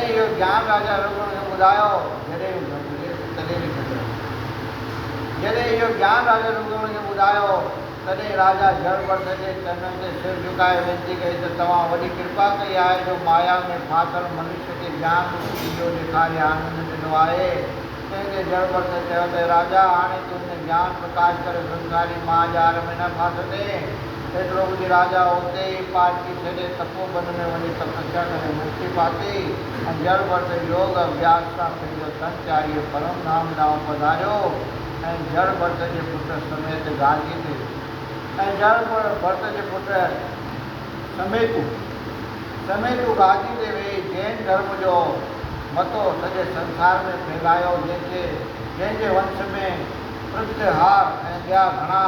इहो ज्ञान राजा रघुगण खे ॿुधायो जॾहिं इहो ज्ञान राजा रघुगण खे ॿुधायो तॾहिं राजा जड़वंत जे चरणनि ते सिर झुकाए वेनती कई त तव्हां वॾी कृपा कई आहे जो माया में फाथल मनुष्य खे ज्ञान इहो ॾेखारे आनंद ॾिनो आहे। तंहिंते जड़वंत चयो त राजा हाणे तूं हिन ज्ञान प्रकाश करे संसारी महाजार में न फासंदे। एतिरो ॿुधी राजा उते ई पार्टी छॾे तपोवन में वञी तपस्या करे मुक्ति पाती ऐं जड़वंत योग अभ्यास सां पंहिंजो तन त्यागे परम धाम ॾांहुं पधारियो ऐं जड़वंत जे पुट समेत गादी ते जड़वंत जे पुट समेत गादी ते वेही जैन धर्म जो मतो सॼे संसार में फैलायो जंहिंजे वंश में प्रत्यहार ऐं ॿिया घणा